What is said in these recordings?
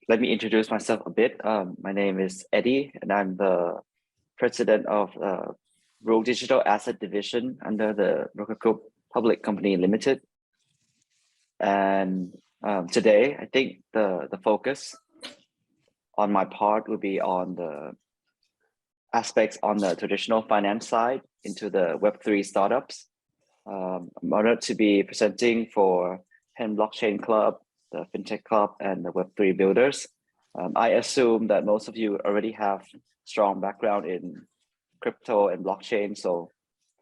Let me introduce myself a bit. My name is Eddie, and I'm the president of Brook Digital Asset division under the Brook Group Public Company Limited. And today, I think the focus on my part will be on the aspects on the traditional finance side into the Web3 startups. I'm honored to be presenting for Penn Blockchain Club, the FinTech Club, and the Web3 builders. I assume that most of you already have strong background in crypto and blockchain, so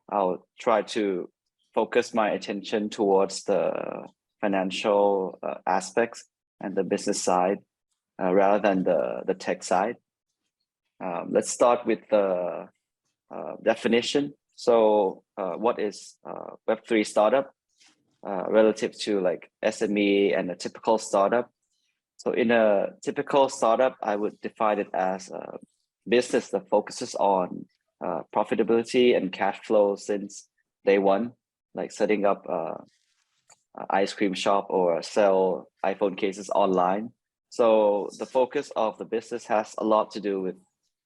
I'll try to focus my attention towards the financial aspects and the business side rather than the tech side. Let's start with the definition. So what is Web3 startup relative to like SME and a typical startup? So in a typical startup, I would define it as a business that focuses on profitability and cash flow since day one, like setting up an ice cream shop or sell iPhone cases online. So the focus of the business has a lot to do with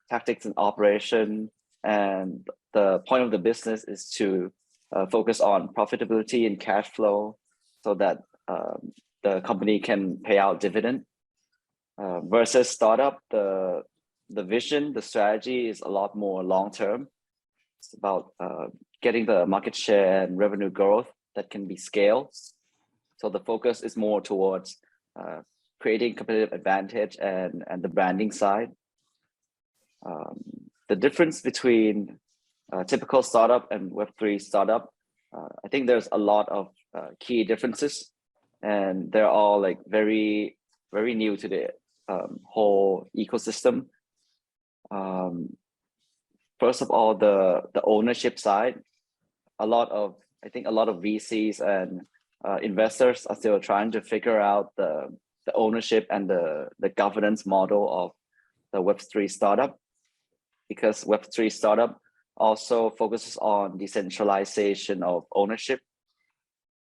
tactics and operation, and the point of the business is to focus on profitability and cash flow so that the company can pay out dividend. Versus startup, the vision, the strategy is a lot more long-term. It's about getting the market share and revenue growth that can be scaled. So the focus is more towards creating competitive advantage and the branding side. The difference between typical startup and Web3 startup, I think there's a lot of key differences, and they're all like very new to the whole ecosystem. First of all, the ownership side, I think a lot of VCs and investors are still trying to figure out the ownership and the governance model of the Web3 startup, because Web3 startup also focuses on decentralization of ownership.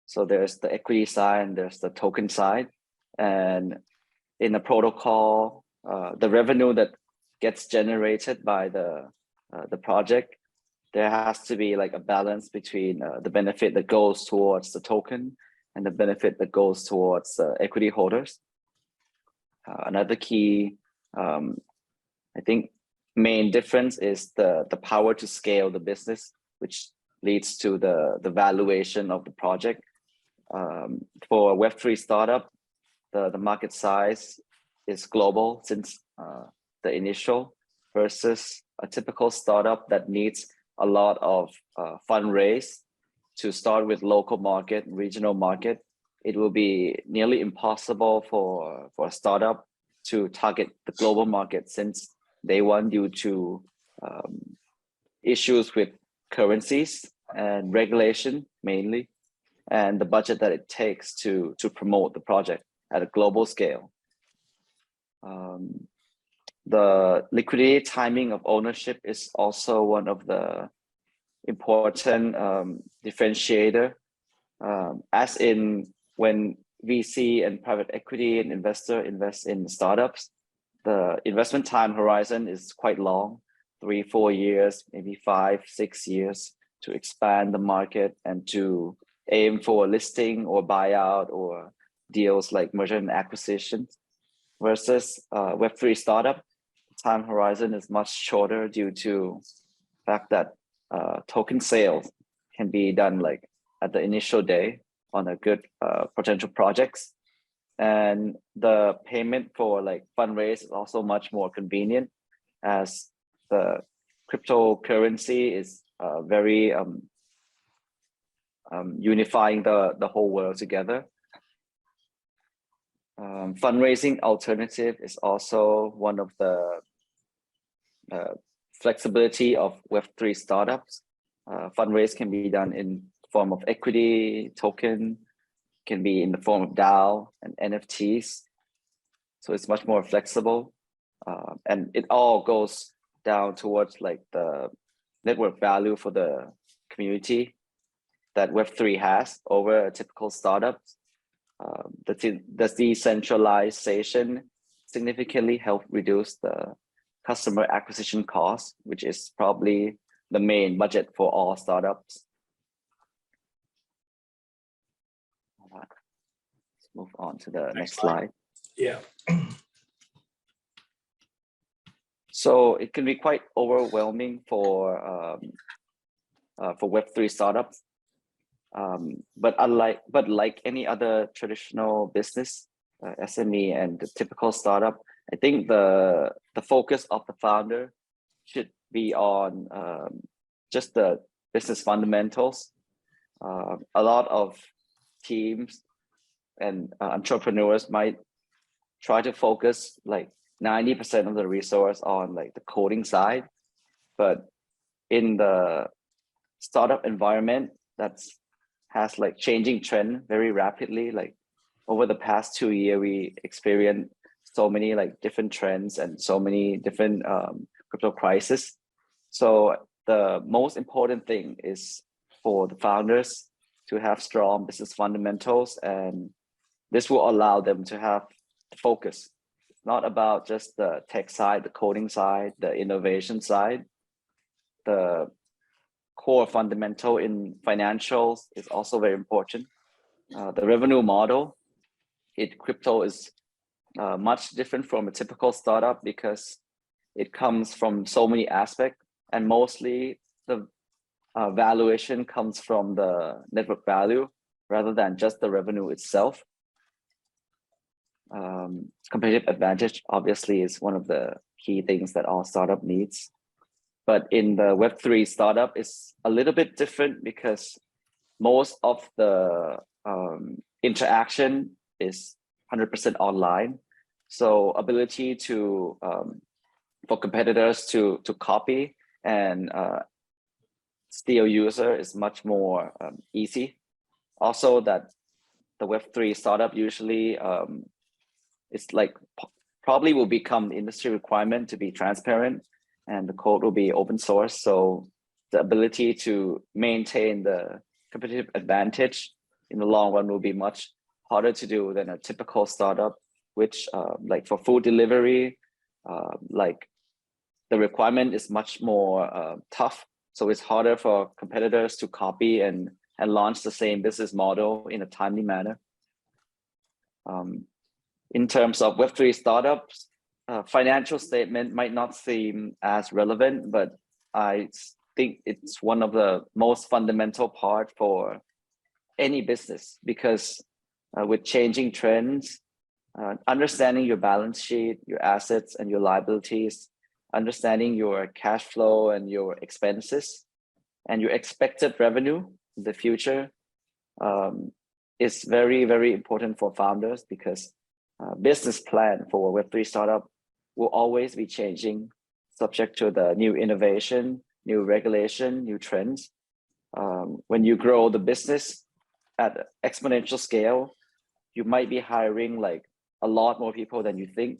So there's the equity side and there's the token side. And in the protocol, the revenue that gets generated by the project, there has to be like a balance between the benefit that goes towards the token and the benefit that goes towards equity holders. Another key, I think, main difference is the power to scale the business, which leads to the valuation of the project. For a Web3 startup, the market size is global since the initial, versus a typical startup that needs a lot of fundraise to start with local market, regional market. It will be nearly impossible for a startup to target the global market since day one due to issues with currencies and regulation mainly, and the budget that it takes to promote the project at a global scale. The liquidity timing of ownership is also one of the important differentiator, as in when VC and private equity and investor invest in startups, the investment time horizon is quite long, 3-4 years, maybe 5-6 years to expand the market and to aim for listing or buyout or deals like merger and acquisition. Versus Web3 startup, time horizon is much shorter due to the fact that token sales can be done like at the initial day on a good potential projects. And the payment for like fundraise is also much more convenient, as the cryptocurrency is very unifying the whole world together. Fundraising alternative is also one of the flexibility of Web3 startups. Fundraise can be done in form of equity, token, can be in the form of DAO and NFTs. So it's much more flexible. And it all goes down towards like the network value for the community that Web3 has over a typical startup. The decentralization significantly help reduce the customer acquisition cost, which is probably the main budget for all startups. Let's move on to the next slide. Yeah. So it can be quite overwhelming for Web3 startups. But like any other traditional business, SME and the typical startup, I think the focus of the founder should be on just the business fundamentals. A lot of teams and entrepreneurs might try to focus like 90% of the resource on like the coding side, but in the startup environment that's has like changing trend very rapidly. Like over the past 2 years, we experienced so many like different trends and so many different crypto crises. So the most important thing is for the founders to have strong business fundamentals, and this will allow them to have focus. It's not about just the tech side, the coding side, the innovation side. The core fundamental in financials is also very important. The revenue model in crypto is much different from a typical startup because it comes from so many aspects, and mostly the valuation comes from the network value rather than just the revenue itself. Competitive advantage obviously is one of the key things that all startup needs. But in the Web3 startup, it's a little bit different because most of the interaction is 100% online. So ability to for competitors to copy and steal user is much more easy. Also, that the Web3 startup usually it's like probably will become industry requirement to be transparent, and the code will be open source. So the ability to maintain the competitive advantage in the long run will be much harder to do than a typical startup, which like for food delivery, like the requirement is much more tough. So it's harder for competitors to copy and launch the same business model in a timely manner. In terms of Web3 startups, financial statement might not seem as relevant, but I think it's one of the most fundamental part for any business, because with changing trends, understanding your balance sheet, your assets and your liabilities, understanding your cash flow and your expenses and your expected revenue in the future is very, very important for founders, because business plan for a Web3 startup will always be changing, subject to the new innovation, new regulation, new trends. When you grow the business at exponential scale, you might be hiring like a lot more people than you think.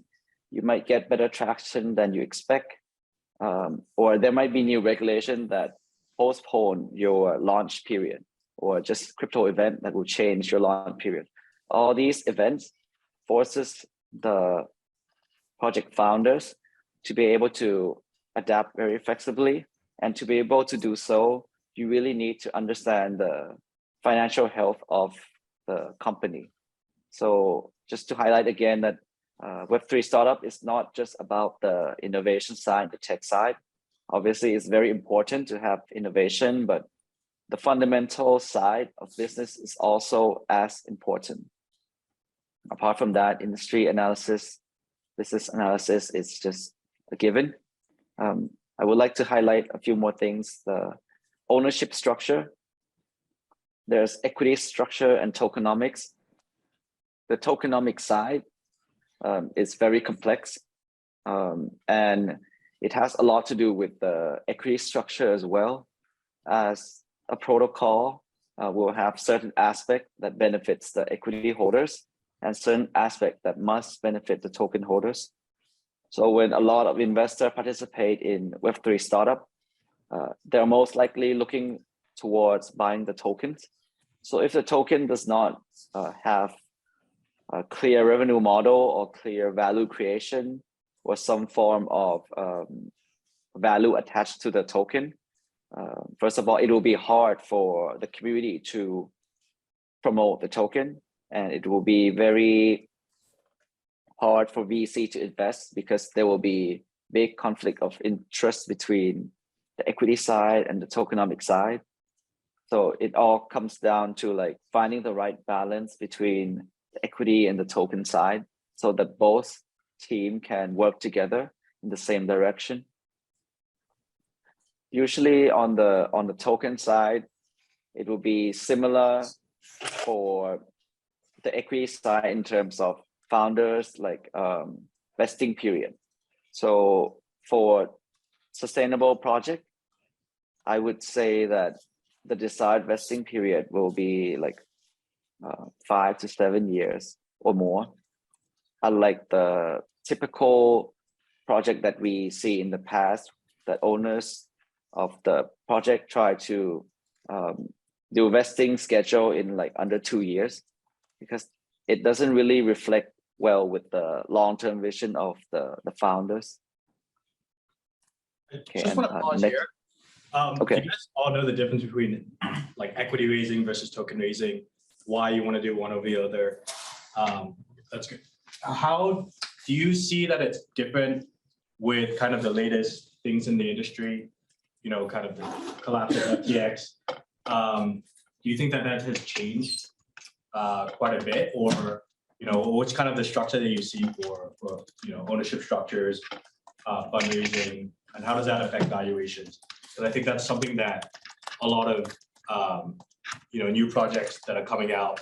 You might get better traction than you expect, or there might be new regulation that postpone your launch period, or just crypto event that will change your launch period. All these events forces the project founders to be able to adapt very flexibly, and to be able to do so, you really need to understand the financial health of the company. So just to highlight again that Web3 startup is not just about the innovation side, the tech side. Obviously, it's very important to have innovation, but the fundamental side of business is also as important. Apart from that, industry analysis, business analysis is just a given. I would like to highlight a few more things. The ownership structure. There's equity structure and tokenomics. The tokenomic side is very complex, and it has a lot to do with the equity structure as well. As a protocol will have certain aspect that benefits the equity holders and certain aspect that must benefit the token holders. So when a lot of investors participate in Web3 startup, they're most likely looking towards buying the tokens. So if the token does not have a clear revenue model or clear value creation or some form of value attached to the token. First of all, it will be hard for the community to promote the token, and it will be very hard for VC to invest because there will be big conflict of interest between the equity side and the tokenomic side. So it all comes down to like finding the right balance between the equity and the token side so that both team can work together in the same direction. Usually on the token side, it will be similar for the equity side in terms of founders like vesting period. So for sustainable project, I would say that the desired vesting period will be like 5 to 7 years or more. Unlike the typical project that we see in the past, that owners of the project try to do vesting schedule in like under 2 years, because it doesn't really reflect well with the long-term vision of the founders. Okay, just want to pause here. Okay. Do you guys all know the difference between like equity raising versus token raising? Why you want to do one over the other? That's good. How do you see that it's different with kind of the latest things in the industry? You know, kind of the collapse of FTX. Do you think that has changed quite a bit, or you know, what's kind of the structure that you see for you know, ownership structures, fundraising, and how does that affect valuations? Because I think that's something that a lot of you know, new projects that are coming out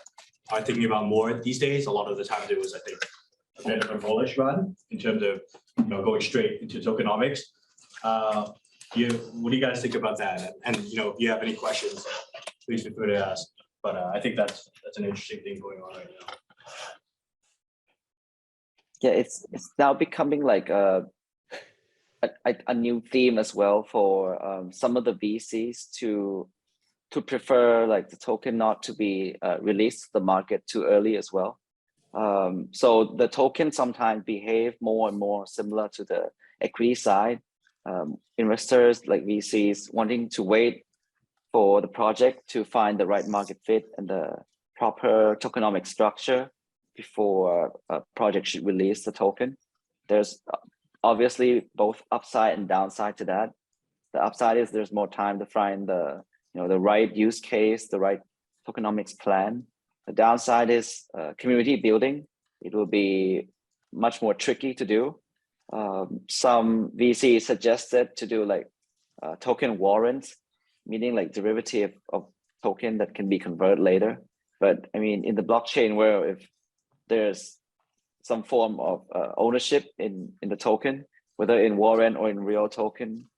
are thinking about more these days. A lot of the time it was, I think, a bit of a bullish run in terms of, you know, going straight into tokenomics. What do you guys think about that? And you know, if you have any questions, please feel free to ask. But I think that's an interesting thing going on right now. Yeah, it's now becoming like a new theme as well for some of the VCs to prefer like the token not to be released to the market too early as well. So the token sometimes behave more and more similar to the equity side. Investors like VCs wanting to wait for the project to find the right market fit and the proper tokenomic structure before a project should release the token. There's obviously both upside and downside to that. The upside is there's more time to find the, you know, the right use case, the right tokenomics plan. The downside is community building. It will be much more tricky to do. Some VC suggested to do like token warrants, meaning like derivative of token that can be converted later. But I mean, in the blockchain world, if there's some form of ownership in the token, whether in warrant or in real token,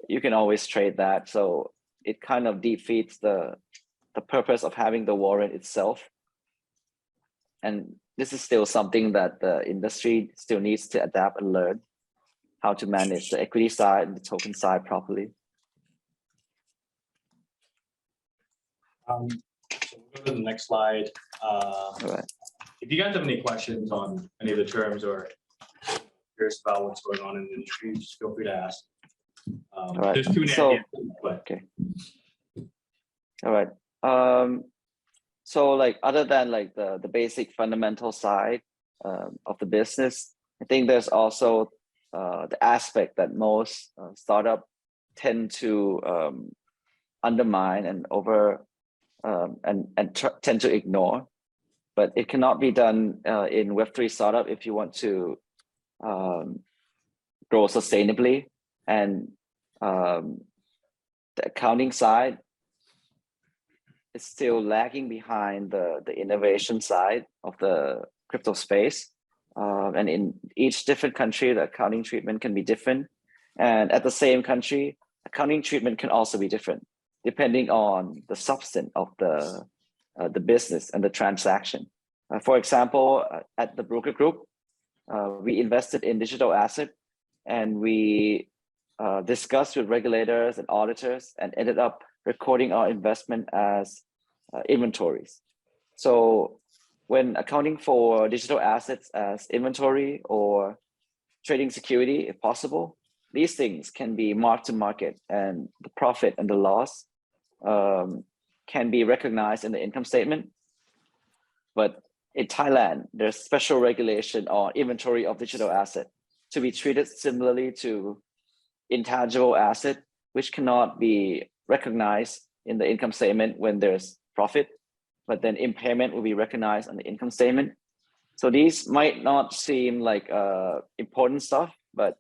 you can always trade that. So it kind of defeats the purpose of having the warrant itself. And this is still something that the industry still needs to adapt and learn how to manage the equity side and the token side properly. So we'll go to the next slide. All right. If you guys have any questions on any of the terms or curious about what's going on in the industry, just feel free to ask. All right. There's Q&A. So, but... okay. All right. So like other than like the basic fundamental side of the business, I think there's also the aspect that most startup tend to undermine and tend to ignore, but it cannot be done in Web3 startup if you want to grow sustainably. And the accounting side is still lagging behind the innovation side of the crypto space. And in each different country, the accounting treatment can be different. And at the same country, accounting treatment can also be different, depending on the substance of the business and the transaction. For example, at the broker group, we invested in digital asset, and we discussed with regulators and auditors and ended up recording our investment as inventories. So when accounting for digital assets as inventory or trading security, if possible, these things can be marked to market, and the profit and the loss can be recognized in the income statement. But in Thailand, there's special regulation on inventory of digital asset to be treated similarly to intangible asset, which cannot be recognized in the income statement when there's profit, but then impairment will be recognized on the income statement. So these might not seem like important stuff, but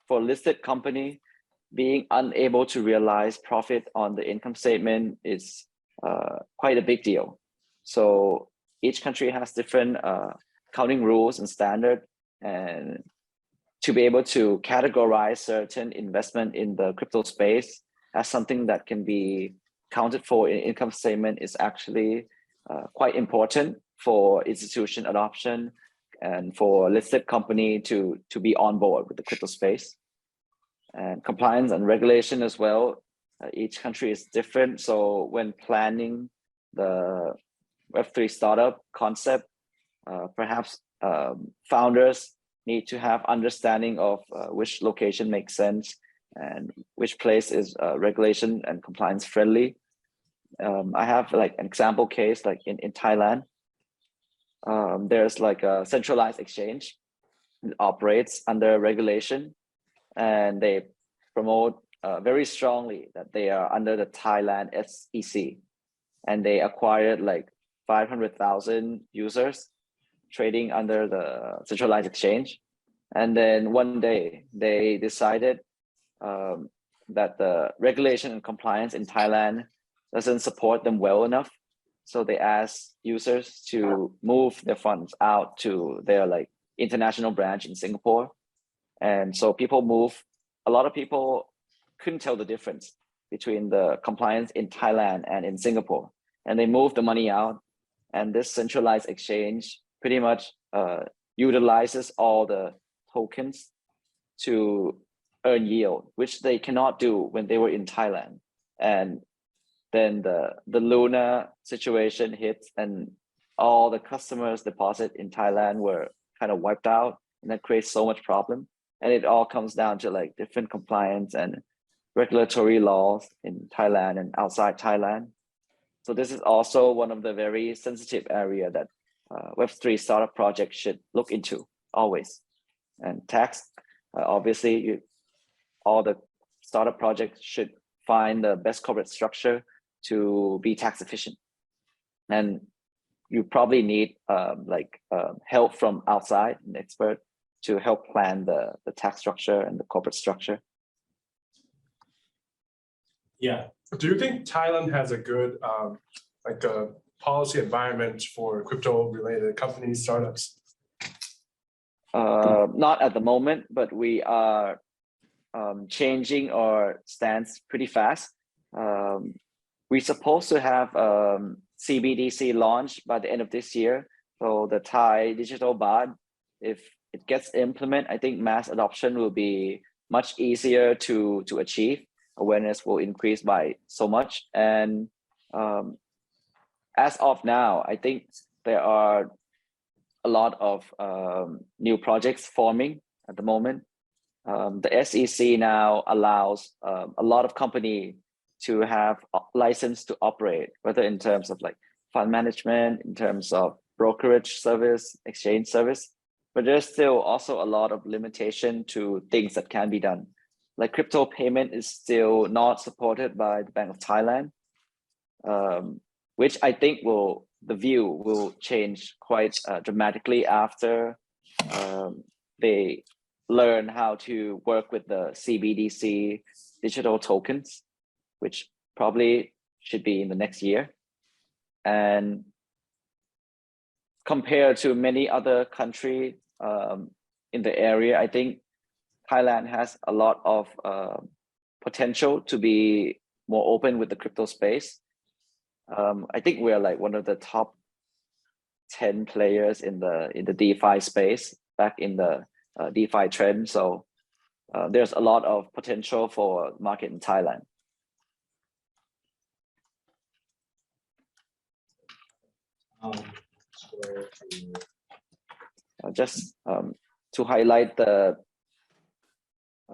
for listed company, being unable to realize profit on the income statement is quite a big deal. So each country has different accounting rules and standard, and to be able to categorize certain investment in the crypto space as something that can be counted for in income statement is actually quite important for institution adoption and for listed company to be on board with the crypto space. And compliance and regulation as well. Each country is different. So when planning the Web3 startup concept, perhaps founders need to have understanding of which location makes sense and which place is regulation and compliance friendly. I have like an example case, like in Thailand, there's like a centralized exchange that operates under regulation, and they promote very strongly that they are under the Thailand SEC, and they acquired like 500,000 users trading under the centralized exchange. And then one day they decided that the regulation and compliance in Thailand doesn't support them well enough. So they asked users to move their funds out to their like international branch in Singapore. And so people move, a lot of people couldn't tell the difference between the compliance in Thailand and in Singapore. And they moved the money out, and this centralized exchange pretty much utilizes all the tokens to earn yield, which they cannot do when they were in Thailand. And then the Luna situation hits, and all the customers' deposit in Thailand were kind of wiped out, and that creates so much problem. And it all comes down to like different compliance and regulatory laws in Thailand and outside Thailand. So this is also one of the very sensitive area that Web3 startup projects should look into always. And tax, obviously, all the startup projects should find the best corporate structure to be tax efficient. And you probably need help from outside, an expert, to help plan the tax structure and the corporate structure. Yeah. Do you think Thailand has a good policy environment for crypto-related companies, startups? Not at the moment, but we are changing our stance pretty fast. We're supposed to have CBDC launched by the end of this year. So the Thai digital baht, if it gets implemented, I think mass adoption will be much easier to achieve. Awareness will increase by so much. And as of now, I think there are a lot of new projects forming at the moment. The SEC now allows a lot of companies to have a license to operate, whether in terms of like fund management, in terms of brokerage service, exchange service, but there's still also a lot of limitation to things that can be done. Like crypto payment is still not supported by the Bank of Thailand, which I think the view will change quite dramatically after they learn how to work with the CBDC digital tokens, which probably should be in the next year. And compared to many other countries in the area, I think Thailand has a lot of potential to be more open with the crypto space. I think we're like one of the top 10 players in the DeFi space back in the DeFi trend. So there's a lot of potential for market in Thailand. just to highlight the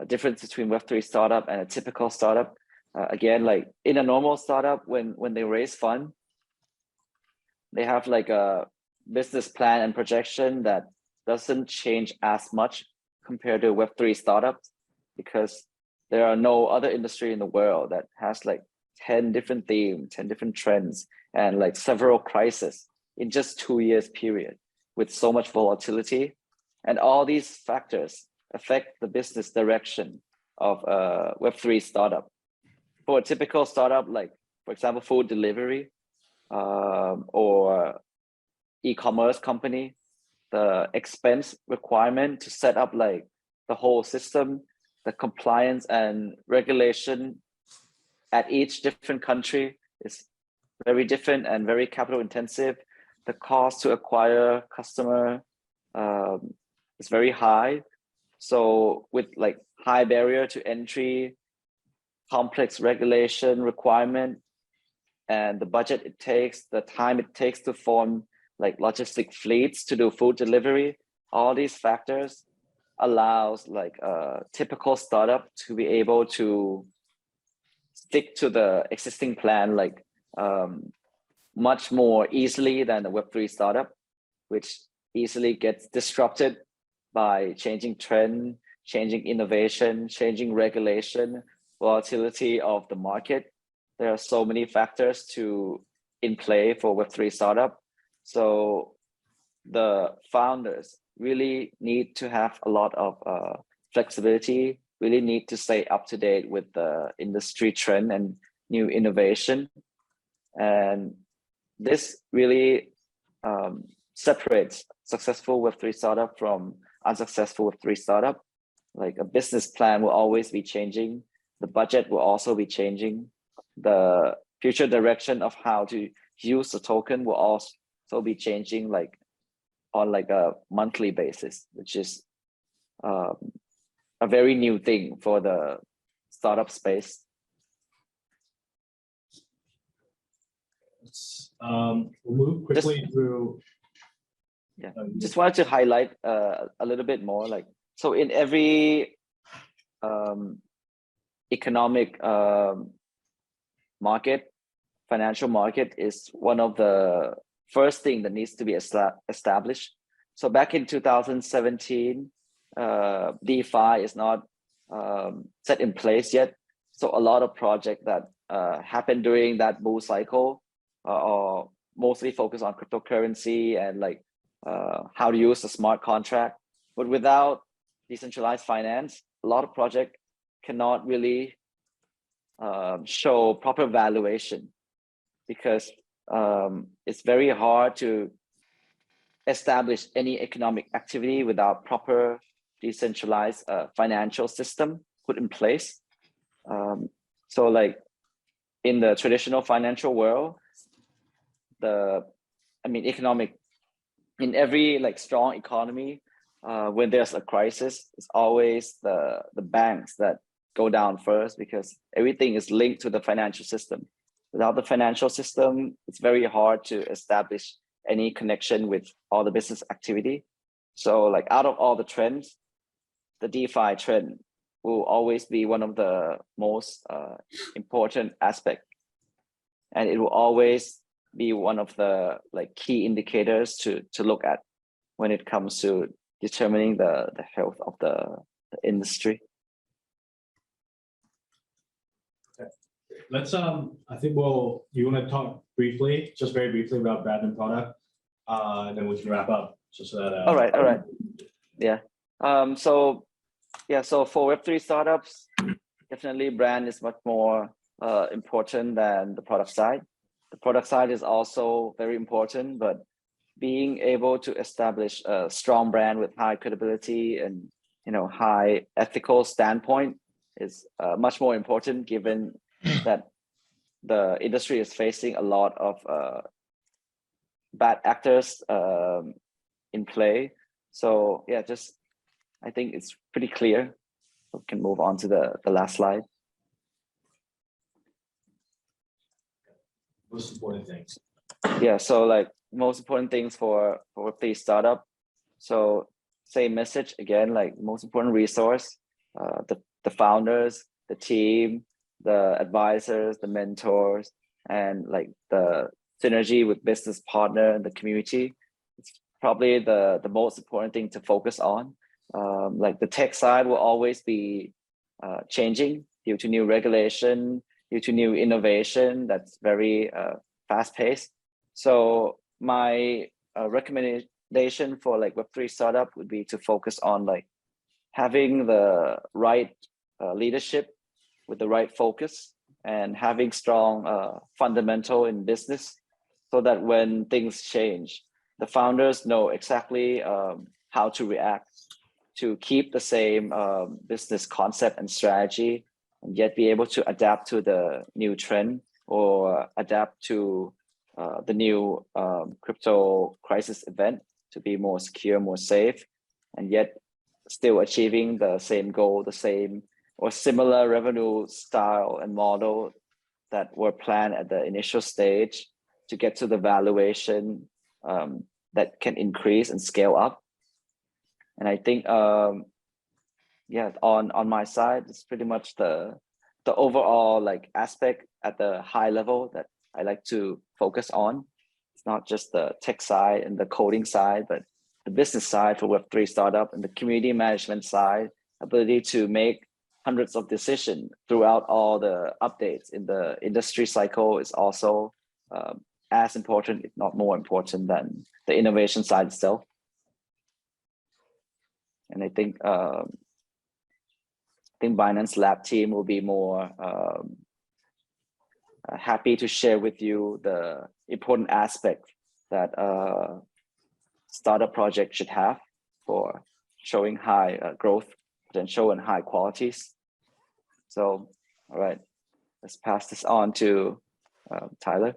difference between Web3 startup and a typical startup. Again, like in a normal startup, when they raise fund, they have like a business plan and projection that doesn't change as much compared to Web3 startups, because there are no other industry in the world that has like 10 different themes, 10 different trends, and like several crises in just 2 years period with so much volatility. And all these factors affect the business direction of a Web3 startup. For a typical startup, like for example, food delivery or e-commerce company, the expense requirement to set up like the whole system, the compliance and regulation at each different country is very different and very capital intensive. The cost to acquire customer is very high. So with like high barrier to entry, complex regulation requirement, and the budget it takes, the time it takes to form like logistic fleets to do food delivery, all these factors allows like a typical startup to be able to stick to the existing plan like much more easily than a Web3 startup, which easily gets disrupted by changing trend, changing innovation, changing regulation, volatility of the market. There are so many factors in play for Web3 startup. So the founders really need to have a lot of flexibility, really need to stay up to date with the industry trend and new innovation. And this really separates successful Web3 startup from unsuccessful Web3 startup. Like a business plan will always be changing. The budget will also be changing. The future direction of how to use the token will also be changing like on like a monthly basis, which is a very new thing for the startup space. We'll move quickly through. Yeah, just wanted to highlight a little bit more. Like, so in every economic market, financial market is one of the first thing that needs to be established. So back in 2017, DeFi is not set in place yet. So a lot of projects that happened during that bull cycle are mostly focused on cryptocurrency and like how to use a smart contract. But without decentralized finance, a lot of projects cannot really show proper valuation, because it's very hard to establish any economic activity without proper decentralized financial system put in place. So like in the traditional financial world, in every like strong economy, when there's a crisis, it's always the banks that go down first, because everything is linked to the financial system. Without the financial system, it's very hard to establish any connection with all the business activity. So like out of all the trends, the DeFi trend will always be one of the most important aspects. And it will always be one of the like key indicators to look at when it comes to determining the health of the industry. Let's I think you want to talk briefly, just very briefly about brand and product, and then we can wrap up just so that all right. Yeah. So for Web3 startups, definitely brand is much more important than the product side. The product side is also very important, but being able to establish a strong brand with high credibility and high ethical standpoint is much more important, given that the industry is facing a lot of bad actors in play. So yeah, I think it's pretty clear. We can move on to the last slide. Most important things. Yeah, so like most important things for Web3 startup. So same message again, like most important resource, the founders, the team, the advisors, the mentors, and like the synergy with business partner and the community. It's probably the most important thing to focus on. Like the tech side will always be changing due to new regulation, due to new innovation that's very fast paced. So my recommendation for like Web3 startup would be to focus on like having the right leadership with the right focus and having strong fundamental in business so that when things change, the founders know exactly how to react to keep the same business concept and strategy and yet be able to adapt to the new trend or adapt to the new crypto crisis event to be more secure, more safe, and yet still achieving the same goal, the same or similar revenue style and model that were planned at the initial stage to get to the valuation that can increase and scale up. And I think, yeah, on my side, it's pretty much the overall like aspect at the high level that I like to focus on. It's not just the tech side and the coding side, but the business side for Web3 startup and the community management side, ability to make hundreds of decisions throughout all the updates in the industry cycle is also as important, if not more important than the innovation side itself. And I think Binance Lab team will be more happy to share with you the important aspect that startup project should have for showing high growth potential and high qualities. So, all right, let's pass this on to Tyler.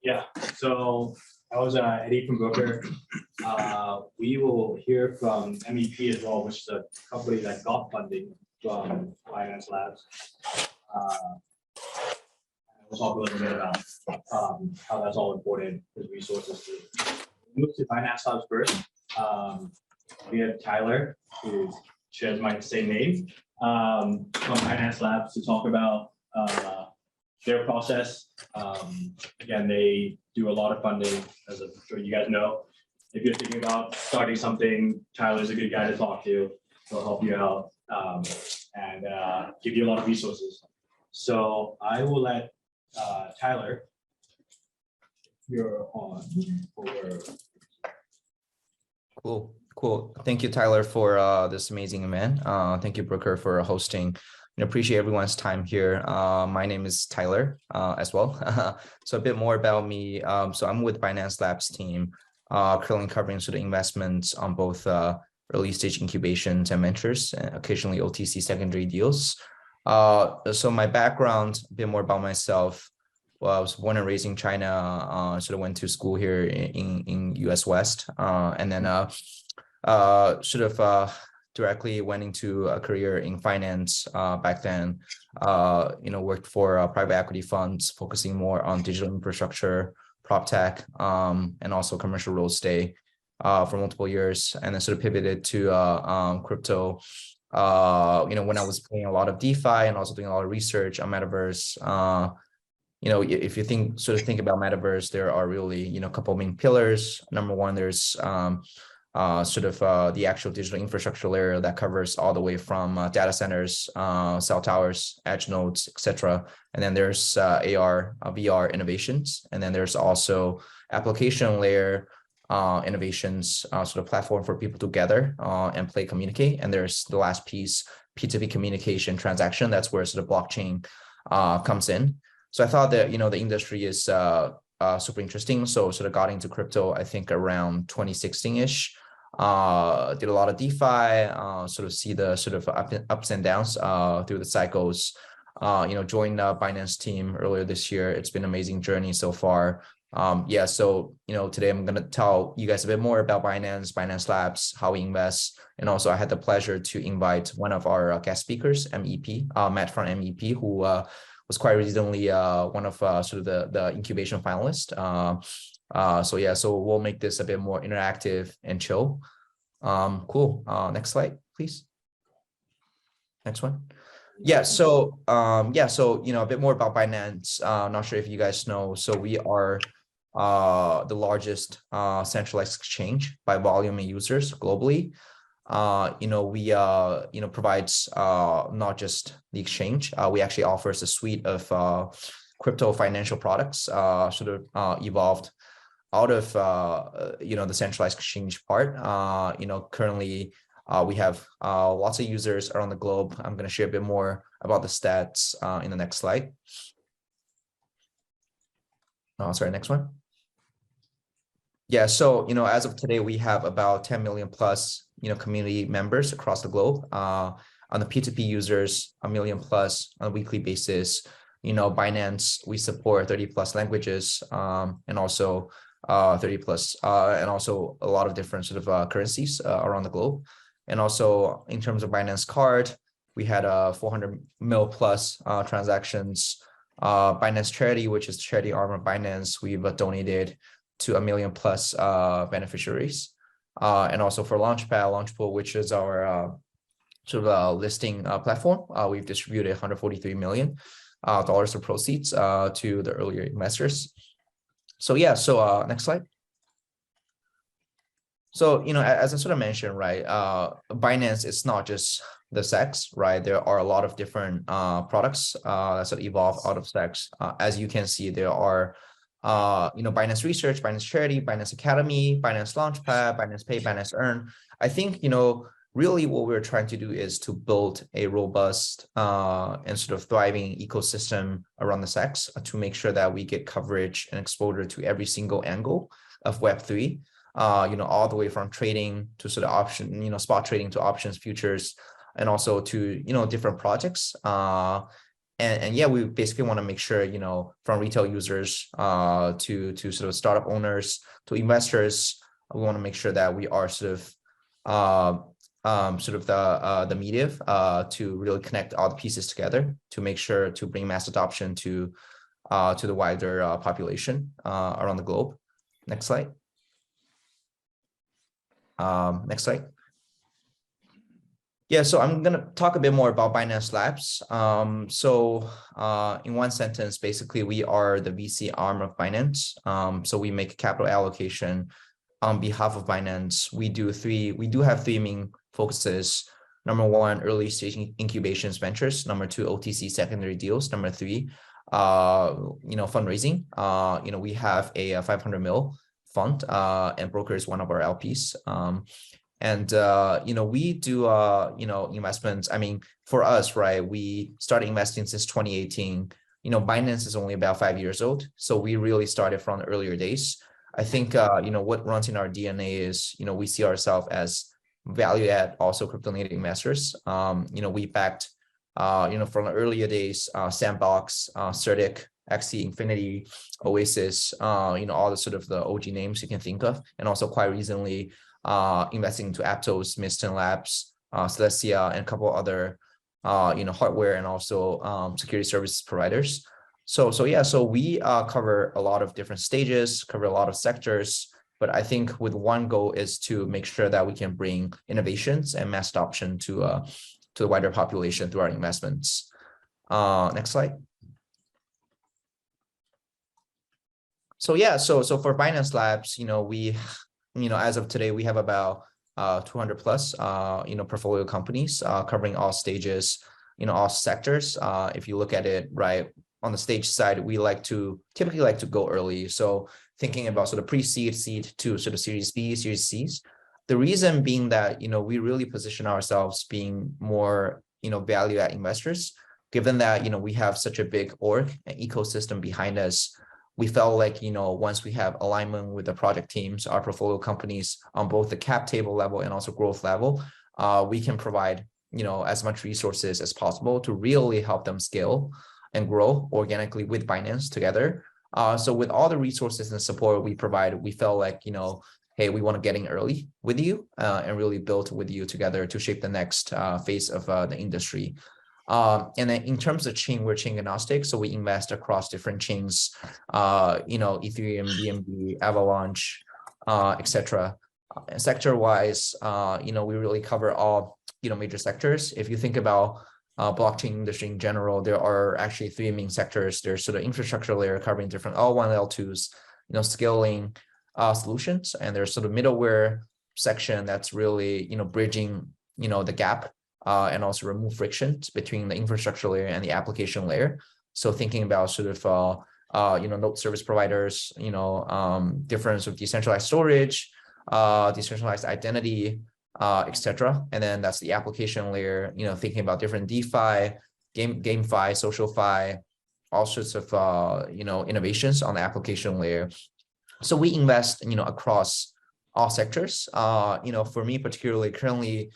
Yeah, so I was Eddie from Brooker. We will hear from MEP as well, which is a company that got funding from Binance Labs. We'll talk a little bit about how that's all important as resources. Move to Binance Labs first. We have Tyler, who shares my same name, from Binance Labs to talk about their process. Again, they do a lot of funding, as I'm sure you guys know. If you're thinking about starting something, Tyler's a good guy to talk to. He'll help you out and give you a lot of resources. So I will let Tyler, you're on for. Cool. Thank you, Tyler, for this amazing event. Thank you, Brooker, for hosting. I appreciate everyone's time here. My name is Tyler as well. So a bit more about me. So I'm with Binance Labs team, currently covering sort of investments on both early stage incubations and ventures, and occasionally OTC secondary deals. So my background, a bit more about myself. Well, I was born and raised in China, sort of went to school here in US West, and then directly went into a career in finance back then. Worked for private equity funds, focusing more on digital infrastructure, prop tech, and also commercial real estate for multiple years, and then sort of pivoted to crypto. When I was playing a lot of DeFi and also doing a lot of research on metaverse. If you think about metaverse, there are really a couple of main pillars. Number one, there's the actual digital infrastructure layer that covers all the way from data centers, cell towers, edge nodes, etc. And then there's AR, VR innovations, and then there's also application layer innovations, sort of platform for people to gather and play, communicate. And there's the last piece, P2P communication transaction. That's where sort of blockchain comes in. So I thought that the industry is super interesting. So sort of got into crypto, I think around 2016-ish. Did a lot of DeFi, sort of see the sort of ups and downs through the cycles. Joined the Binance team earlier this year. It's been an amazing journey so far. So today I'm going to tell you guys a bit more about Binance Labs, how we invest, and also I had the pleasure to invite one of our guest speakers, MEP, Matt from MEP, who was quite recently one of sort of the incubation finalists. So yeah, so we'll make this a bit more interactive and chill. Cool. Next slide, please. Next one. Yeah, so you know, a bit more about Binance. Not sure if you guys know. So we are the largest centralized exchange by volume and users globally. You know, we provides not just the exchange. We actually offers a suite of crypto financial products sort of evolved out of you know, the centralized exchange part. You know, currently we have lots of users around the globe. I'm going to share a bit more about the stats in the next slide. Sorry, next one. Yeah, so, you know, as of today, we have about 10 million plus, you know, community members across the globe. On the P2P users, 1 million plus on a weekly basis. You know, Binance, we support 30 plus languages, and also 30 plus, and also a lot of different sort of currencies around the globe. And also in terms of Binance Card, we had 400 mil plus transactions. Binance Charity, which is the charity arm of Binance, we've donated to 1 million plus beneficiaries. And also for Launchpool, which is our sort of listing platform, we've distributed $143 million of proceeds to the earlier investors. So yeah, so next slide. So, you know, as I sort of mentioned, right, Binance is not just the SEX, right? There are a lot of different products that sort of evolve out of SEX. As you can see, there are, you know, Binance Research, Binance Charity, Binance Academy, Binance Launchpad, Binance Pay, Binance Earn. I think, you know, really what we're trying to do is to build a robust and sort of thriving ecosystem around the SEX to make sure that we get coverage and exposure to every single angle of Web3. You know, all the way from trading to sort of option, you know, spot trading to options, futures, and also to, you know, different projects. And yeah, we basically want to make sure, you know, from retail users to sort of startup owners to investors, we want to make sure that we are sort of the medium to really connect all the pieces together to make sure to bring mass adoption to the wider population around the globe. Next slide. Next slide. Yeah, so I'm going to talk a bit more about Binance Labs. So in one sentence, basically, we are the VC arm of Binance. So we make capital allocation on behalf of Binance. We do have three main focuses. Number one, early stage incubations ventures. Number two, OTC secondary deals. Number three, you know, fundraising. You know, we have a 500 mil fund, and Broker is one of our LPs. And you know, we do you know, investments. I mean, for us, right, we started investing since 2018. You know, Binance is only about 5 years old, so we really started from the earlier days. I think you know, what runs in our DNA is, you know, we see ourselves as value add also crypto native investors. You know, we backed you know, from the earlier days, Sandbox, Certic, XC, Infinity, Oasis, you know, all the sort of the OG names you can think of, and also quite recently investing into Aptos, Miston Labs, Celestia, and a couple other you know, hardware and also security services providers. So yeah, so we cover a lot of different stages, cover a lot of sectors, but I think with one goal is to make sure that we can bring innovations and mass adoption to the wider population through our investments. Next slide. So yeah, so for Binance Labs, you know, we, you know, as of today, we have about 200 plus, you know, portfolio companies covering all stages, you know, all sectors. If you look at it, right, on the stage side, we typically like to go early. So thinking about sort of pre-seed, seed to sort of Series B, Series C's. The reason being that, you know, we really position ourselves being more, you know, value add investors, given that, you know, we have such a big org and ecosystem behind us. We felt like, you know, once we have alignment with the project teams, our portfolio companies on both the cap table level and also growth level, we can provide, you know, as much resources as possible to really help them scale and grow organically with Binance together. So with all the resources and support we provide, we felt like, you know, hey, we want to get in early with you and really build with you together to shape the next phase of the industry. And then in terms of chain, we're chain agnostic. So we invest across different chains, Ethereum, BNB, Avalanche, etc. Sector wise, we really cover all, major sectors. If you think about blockchain industry in general, there are actually three main sectors. There's sort of infrastructure layer covering different L1, L2s, scaling solutions, and there's sort of middleware section that's really, bridging, the gap and also remove frictions between the infrastructure layer and the application layer. So thinking about sort of, node service providers, different sort of decentralized storage, decentralized identity, etc. And then that's the application layer, thinking about different DeFi, GameFi, SocialFi, all sorts of, innovations on the application layer. So we invest, across all sectors. For me particularly, currently,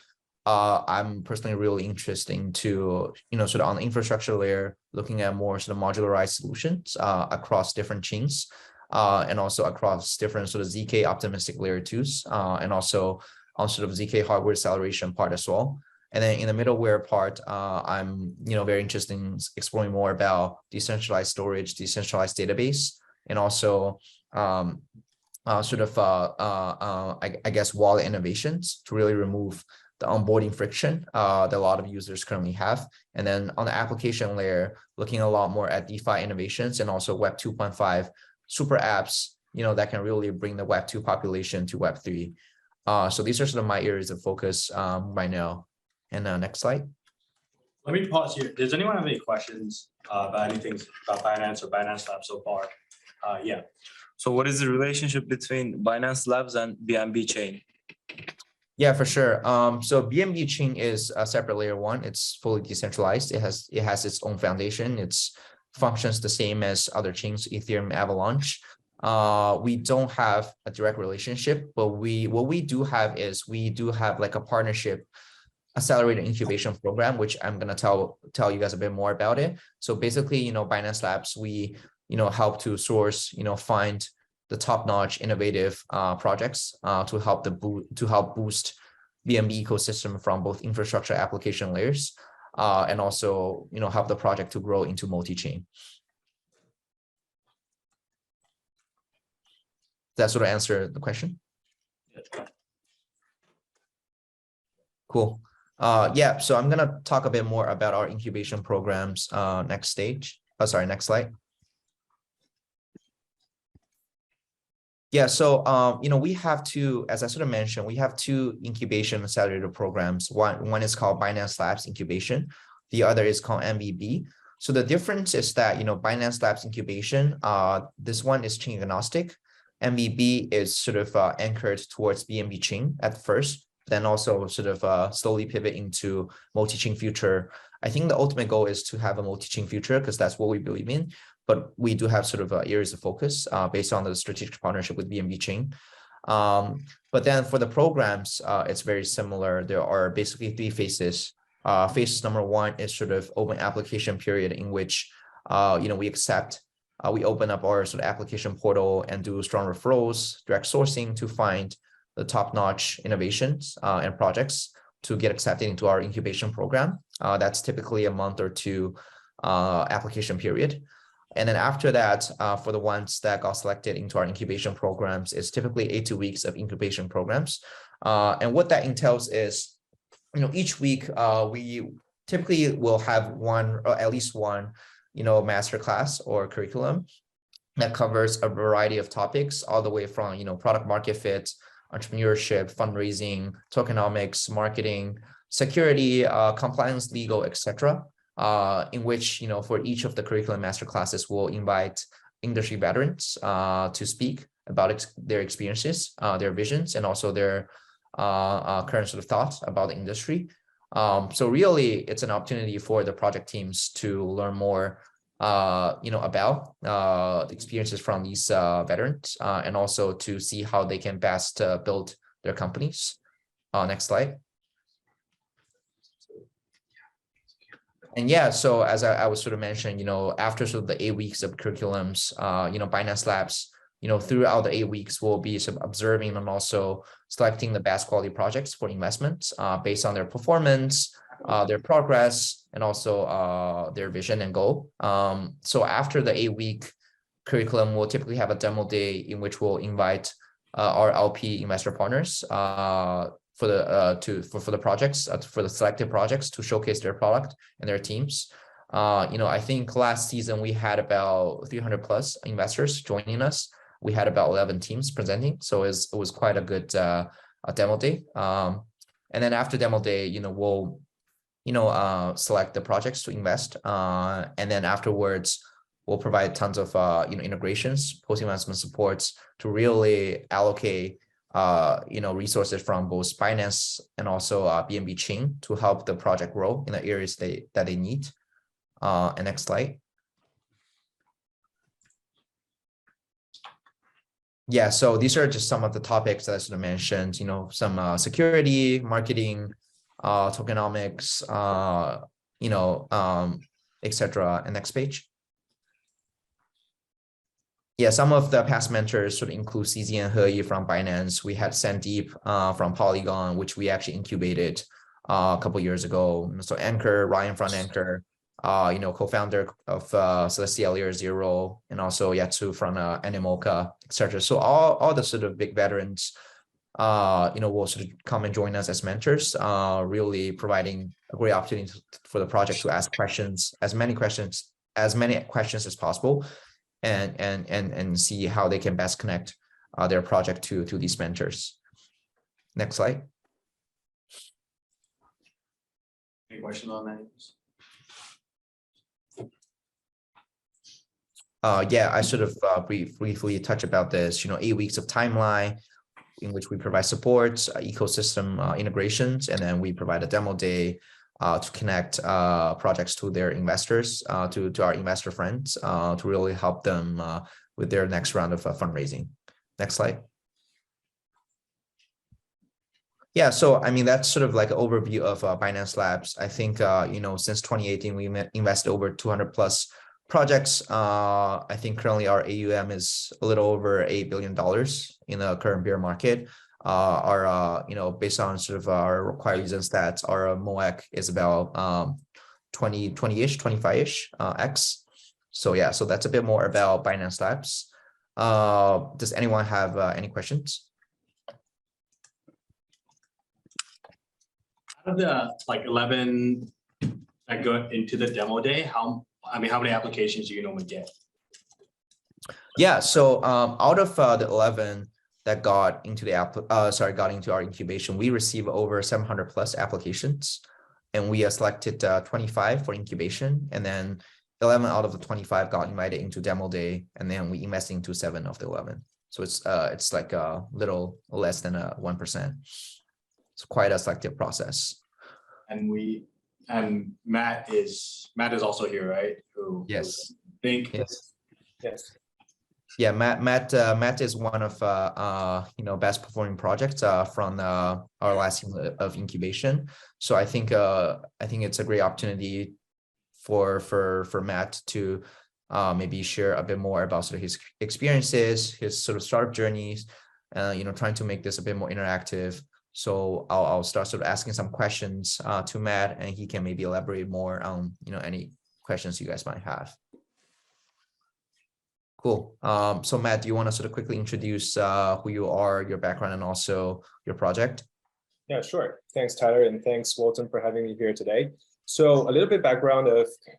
I'm personally really interested to, sort of on the infrastructure layer, looking at more sort of modularized solutions across different chains, and also across different sort of ZK optimistic layer twos, and also on sort of ZK hardware acceleration part as well. And then in the middleware part, I'm, very interested in exploring more about decentralized storage, decentralized database, and also sort of, I guess, wallet innovations to really remove the onboarding friction that a lot of users currently have. And then on the application layer, looking a lot more at DeFi innovations and also Web 2.5 super apps, that can really bring the Web 2 population to Web 3. So these are sort of my areas of focus right now. And next slide. Let me pause here. Does anyone have any questions about anything about Binance or Binance Labs so far? Yeah. So what is the relationship between Binance Labs and BNB chain? Yeah, for sure. So BNB chain is a separate layer one. It's fully decentralized. It has its own foundation. It's functions the same as other chains, Ethereum, Avalanche. We don't have a direct relationship, but what we do have is we do have like a partnership, accelerated incubation program, which I'm gonna tell you guys a bit more about it. So basically, Binance Labs, we help to source, find the top-notch innovative projects to help boost BNB ecosystem from both infrastructure application layers, and also help the project to grow into multi-chain. Does that sort of answer the question? Cool. Yeah, so I'm gonna talk a bit more about our incubation programs next slide. Yeah, so we have two, as I sort of mentioned, we have two incubation accelerator programs. One is called Binance Labs Incubation. The other is called MVB. So the difference is that Binance Labs Incubation, this one is chain agnostic. MVB is sort of anchored towards BNB chain at first, then also sort of slowly pivot into multi-chain future. I think the ultimate goal is to have a multi-chain future because that's what we believe in. But we do have sort of areas of focus based on the strategic partnership with BNB chain. But then for the programs, it's very similar. There are basically three phases. Phase number one is sort of open application period in which we open up our sort of application portal and do strong referrals, direct sourcing to find the top-notch innovations and projects to get accepted into our incubation program. That's typically a month or two application period. And then after that, for the ones that got selected into our incubation programs, it's typically 8 weeks of incubation programs. And what that entails is, each week we typically will have one or at least one, masterclass or curriculum that covers a variety of topics, all the way from, product market fit, entrepreneurship, fundraising, tokenomics, marketing, security, compliance, legal, etc. In which, for each of the curriculum master classes, we'll invite industry veterans to speak about their experiences, their visions, and also their current sort of thoughts about the industry. So really, it's an opportunity for the project teams to learn more, about the experiences from these veterans, and also to see how they can best build their companies. Next slide. And yeah, so as I was sort of mentioning, after sort of the 8 weeks of curriculums, Binance Labs, throughout the 8 weeks, we'll be sort of observing and also selecting the best quality projects for investments based on their performance, their progress, and also their vision and goal. So after the 8-week curriculum, we'll typically have a demo day in which we'll invite our LP investor partners for the projects, for the selected projects to showcase their product and their teams. I think last season we had about 300 plus investors joining us. We had about 11 teams presenting, so it was quite a good demo day. And then after demo day, we'll select the projects to invest, and then afterwards we'll provide tons of integrations, post-investment supports to really allocate resources from both Binance and also BNB chain to help the project grow in the areas that they need. And next slide. Yeah, so these are just some of the topics that I sort of mentioned, some security, marketing, tokenomics, etc. And next page. Yeah, some of the past mentors sort of include CZ and He from Binance. We had Sandeep from Polygon, which we actually incubated a couple years ago. So Anchor, Ryan from Anchor, co-founder of Celestia Layer Zero, and also Yatsu from Animoca, etc. So all the sort of big veterans, will sort of come and join us as mentors, really providing a great opportunity for the project to ask questions, as many questions as possible, and see how they can best connect their project to these mentors. Next slide. Any questions on that? Yeah, I sort of briefly touch about this, 8 weeks of timeline in which we provide supports, ecosystem integrations, and then we provide a demo day to connect projects to their investors, to our investor friends, to really help them with their next round of fundraising. Next slide. Yeah, so I mean, that's sort of like an overview of Binance Labs. I think, since 2018, we invested over 200 plus projects. I think currently our AUM is a little over $8 billion in the current bear market. Our, based on sort of our required user stats, our MOEC is about 20-ish, 25-ish X. So yeah, so that's a bit more about Binance Labs. Does anyone have any questions? Out of the 11 that go into the demo day, how many applications do you normally get? Yeah, so out of the 11 that got into our incubation, we received over 700 plus applications, and we selected 25 for incubation, and then 11 out of the 25 got invited into demo day, and then we invested into 7 of the 11. So it's like a little less than 1%. It's quite a selective process. And Matt is also here, right? Yes. Yes. Yeah, Matt is one of best performing projects from our last year of incubation. So I think it's a great opportunity for Matt to maybe share a bit more about sort of his experiences, his sort of startup journeys, trying to make this a bit more interactive. So I'll start sort of asking some questions to Matt, and he can maybe elaborate more on any questions you guys might have. Cool. So Matt, do you want to sort of quickly introduce who you are, your background, and also your project? Yeah, sure. Thanks, Tyler, and thanks, Wharton, for having me here today. So a little bit background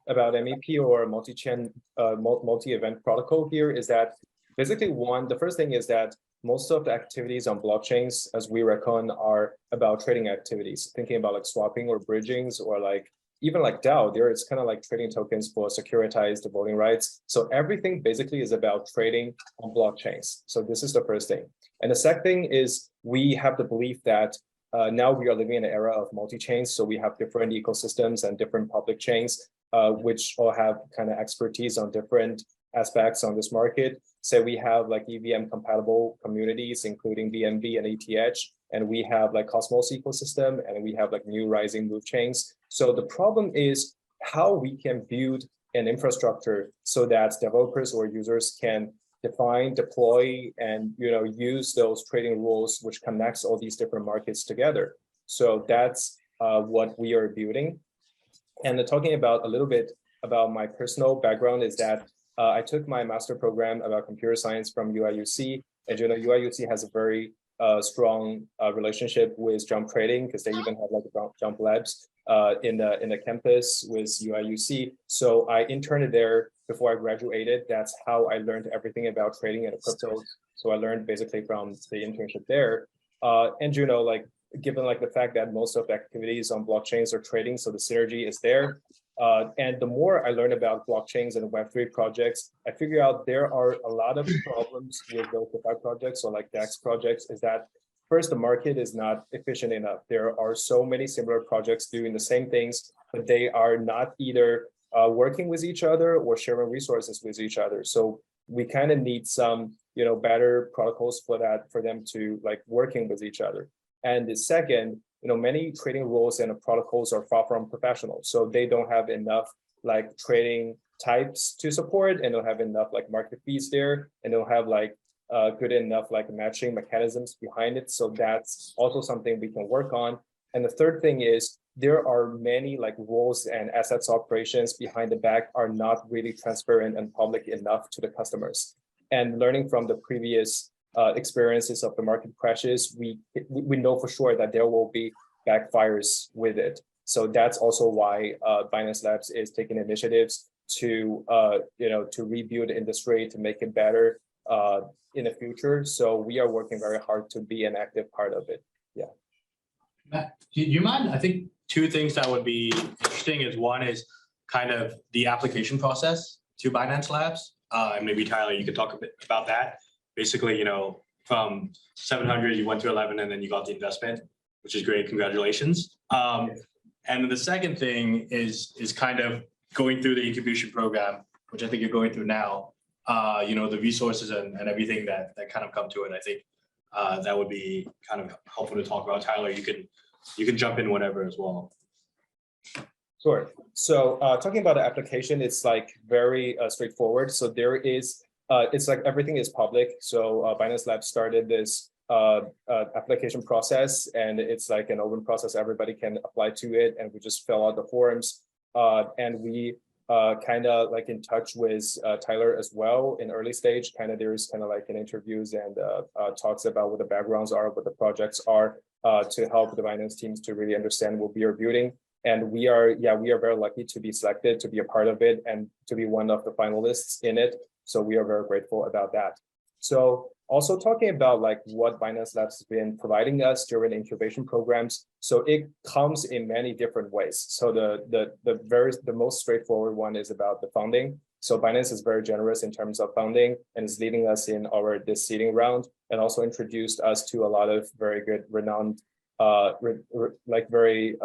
about MEP, or multi-chain, multi-event protocol here, is that basically the first thing is that most of the activities on blockchains, as we reckon, are about trading activities, thinking about like swapping or bridgings, or like even like DAO, there it's kind of like trading tokens for securitized voting rights. So everything basically is about trading on blockchains. So this is the first thing. And the second thing is we have the belief that now we are living in an era of multi-chains. So we have different ecosystems and different public chains, which all have kind of expertise on different aspects on this market. So we have like EVM compatible communities, including BNB and ETH, and we have like Cosmos ecosystem, and we have like new rising move chains. So the problem is how we can build an infrastructure so that developers or users can define, deploy, and use those trading rules which connects all these different markets together. So that's what we are building. And talking about a little bit about my personal background is that I took my master program about computer science from UIUC, and UIUC has a very strong relationship with jump trading because they even have like jump labs in the campus with UIUC. So I interned there before I graduated. That's how I learned everything about trading and crypto. So I learned basically from the internship there. And like given like the fact that most of the activities on blockchains are trading, so the synergy is there. And the more I learn about blockchains and Web3 projects, I figure out there are a lot of problems with those DeFi projects or like DEX projects is that first, the market is not efficient enough. There are so many similar projects doing the same things, but they are not either working with each other or sharing resources with each other. So we kind of need some, better protocols for that, for them to like working with each other. And the second, many trading rules and protocols are far from professional. So they don't have enough like trading types to support, and don't have enough like market fees there, and don't have like good enough like matching mechanisms behind it. So that's also something we can work on. And the third thing is there are many like rules and assets operations behind the back are not really transparent and public enough to the customers. And learning from the previous experiences of the market crashes, we know for sure that there will be backfires with it. So that's also why Binance Labs is taking initiatives to to rebuild the industry, to make it better in the future. So we are working very hard to be an active part of it. Yeah. Matt, do you mind? I think two things that would be interesting is one is kind of the application process to Binance Labs. And maybe Tyler, you could talk a bit about that. Basically, from 700, you went to 11 and then you got the investment, which is great. Congratulations. And the second thing is kind of going through the incubation program, which I think you're going through now. The resources and everything that kind of come to it. I think that would be kind of helpful to talk about. Tyler, you can jump in whatever as well. Sure. So talking about the application, it's like very straightforward. So there is, it's like everything is public. So Binance Labs started this application process, and it's like an open process. Everybody can apply to it, and we just fill out the forms. And we kind of like in touch with Tyler as well in early stage. There's kind of like an interviews and talks about what the backgrounds are, what the projects are, to help the Binance teams to really understand what we are building. And we are very lucky to be selected to be a part of it and to be one of the finalists in it. So we are very grateful about that. So also talking about like what Binance Labs has been providing us during incubation programs. So it comes in many different ways. So the most straightforward one is about the funding. So Binance is very generous in terms of funding and is leading us in this seeding round, and also introduced us to a lot of very good, renowned, very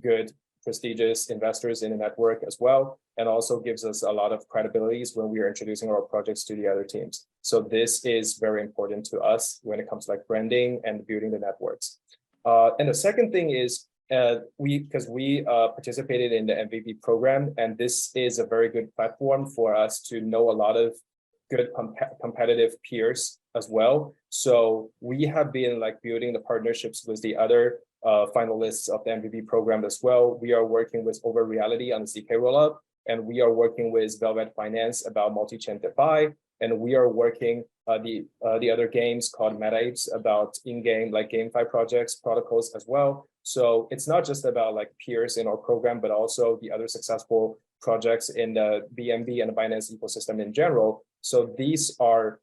good, prestigious investors in the network as well, and also gives us a lot of credibilities when we are introducing our projects to the other teams. So this is very important to us when it comes to like branding and building the networks. And the second thing is we participated in the MVP program, and this is a very good platform for us to know a lot of good competitive peers as well. So we have been like building the partnerships with the other finalists of the MVP program as well. We are working with Over Reality on the ZK rollup, and we are working with Velvet Finance about multi-chain DeFi, and we are working the other games called MetaApes about in-game like GameFi projects, protocols as well. So it's not just about like peers in our program, but also the other successful projects in the BNB and the Binance ecosystem in general. So these are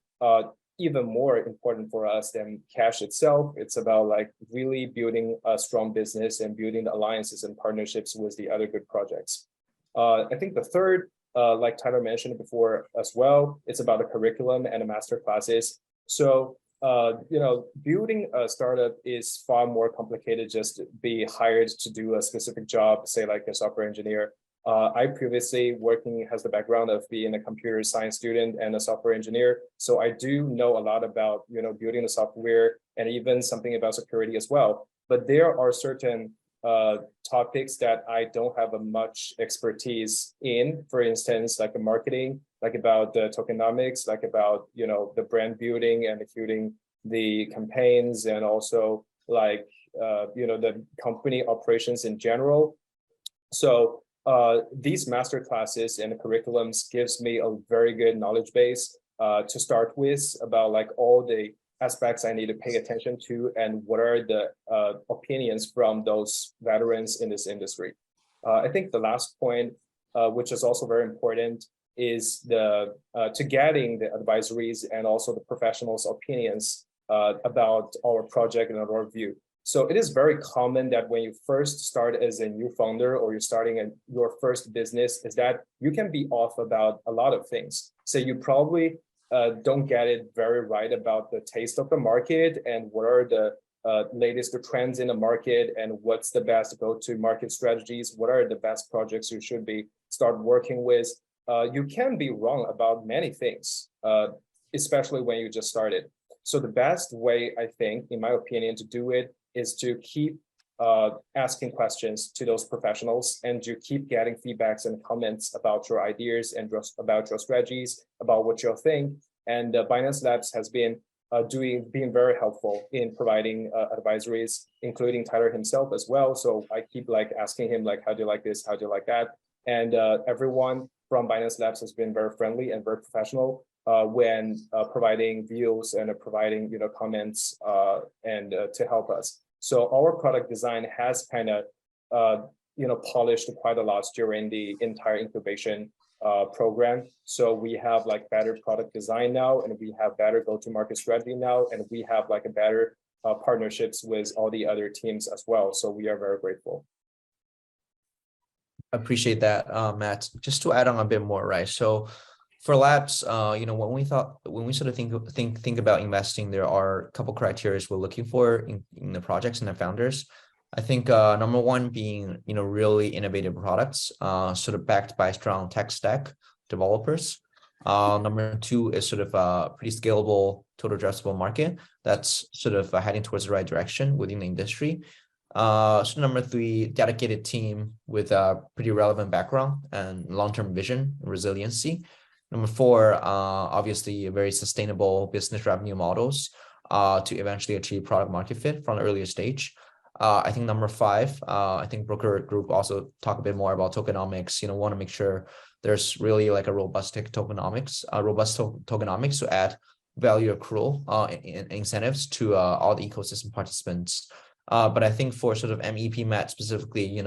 even more important for us than cash itself. It's about like really building a strong business and building the alliances and partnerships with the other good projects. I think the third, like Tyler mentioned before as well, it's about the curriculum and the master classes. So, building a startup is far more complicated just to be hired to do a specific job, say like a software engineer. I previously has the background of being a computer science student and a software engineer. So I do know a lot about, building the software and even something about security as well. But there are certain topics that I don't have a much expertise in, for instance, like the marketing, like about the tokenomics, like about, the brand building and including the campaigns, and also like the company operations in general. So these master classes and curriculums gives me a very good knowledge base to start with about like all the aspects I need to pay attention to and what are the opinions from those veterans in this industry. I think the last point, which is also very important, is to getting the advisories and also the professionals' opinions about our project and our view. So it is very common that when you first start as a new founder or you're starting your first business, is that you can be off about a lot of things. So you probably don't get it very right about the taste of the market and what are the latest trends in the market and what's the best go-to-market strategies, what are the best projects you should be start working with. You can be wrong about many things, especially when you just started. So the best way, I think, in my opinion, to do it is to keep asking questions to those professionals and to keep getting feedbacks and comments about your ideas and about your strategies, about what you think. And Binance Labs has been being very helpful in providing advisories, including Tyler himself as well. So I keep like asking him like, how do you like this? How do you like that? And everyone from Binance Labs has been very friendly and very professional when providing views and providing comments and to help us. So our product design has kind of polished quite a lot during the entire incubation program. So we have like better product design now, and we have better go-to-market strategy now, and we have like a better partnerships with all the other teams as well. So we are very grateful. Appreciate that, Matt. Just to add on a bit more, right? So for labs, when we sort of think about investing, there are a couple criteria we're looking for in the projects and the founders. I think number one being really innovative products, sort of backed by strong tech stack developers. Number two is sort of a pretty scalable total addressable market that's sort of heading towards the right direction within the industry. So number three, dedicated team with a pretty relevant background and long-term vision and resiliency. Number four, obviously very sustainable business revenue models to eventually achieve product market fit from an earlier stage. I think number five, I think Broker Group also talk a bit more about tokenomics. Want to make sure there's really like a robust tokenomics to add value accrual and incentives to all the ecosystem participants. But I think for sort of MEP Matt specifically,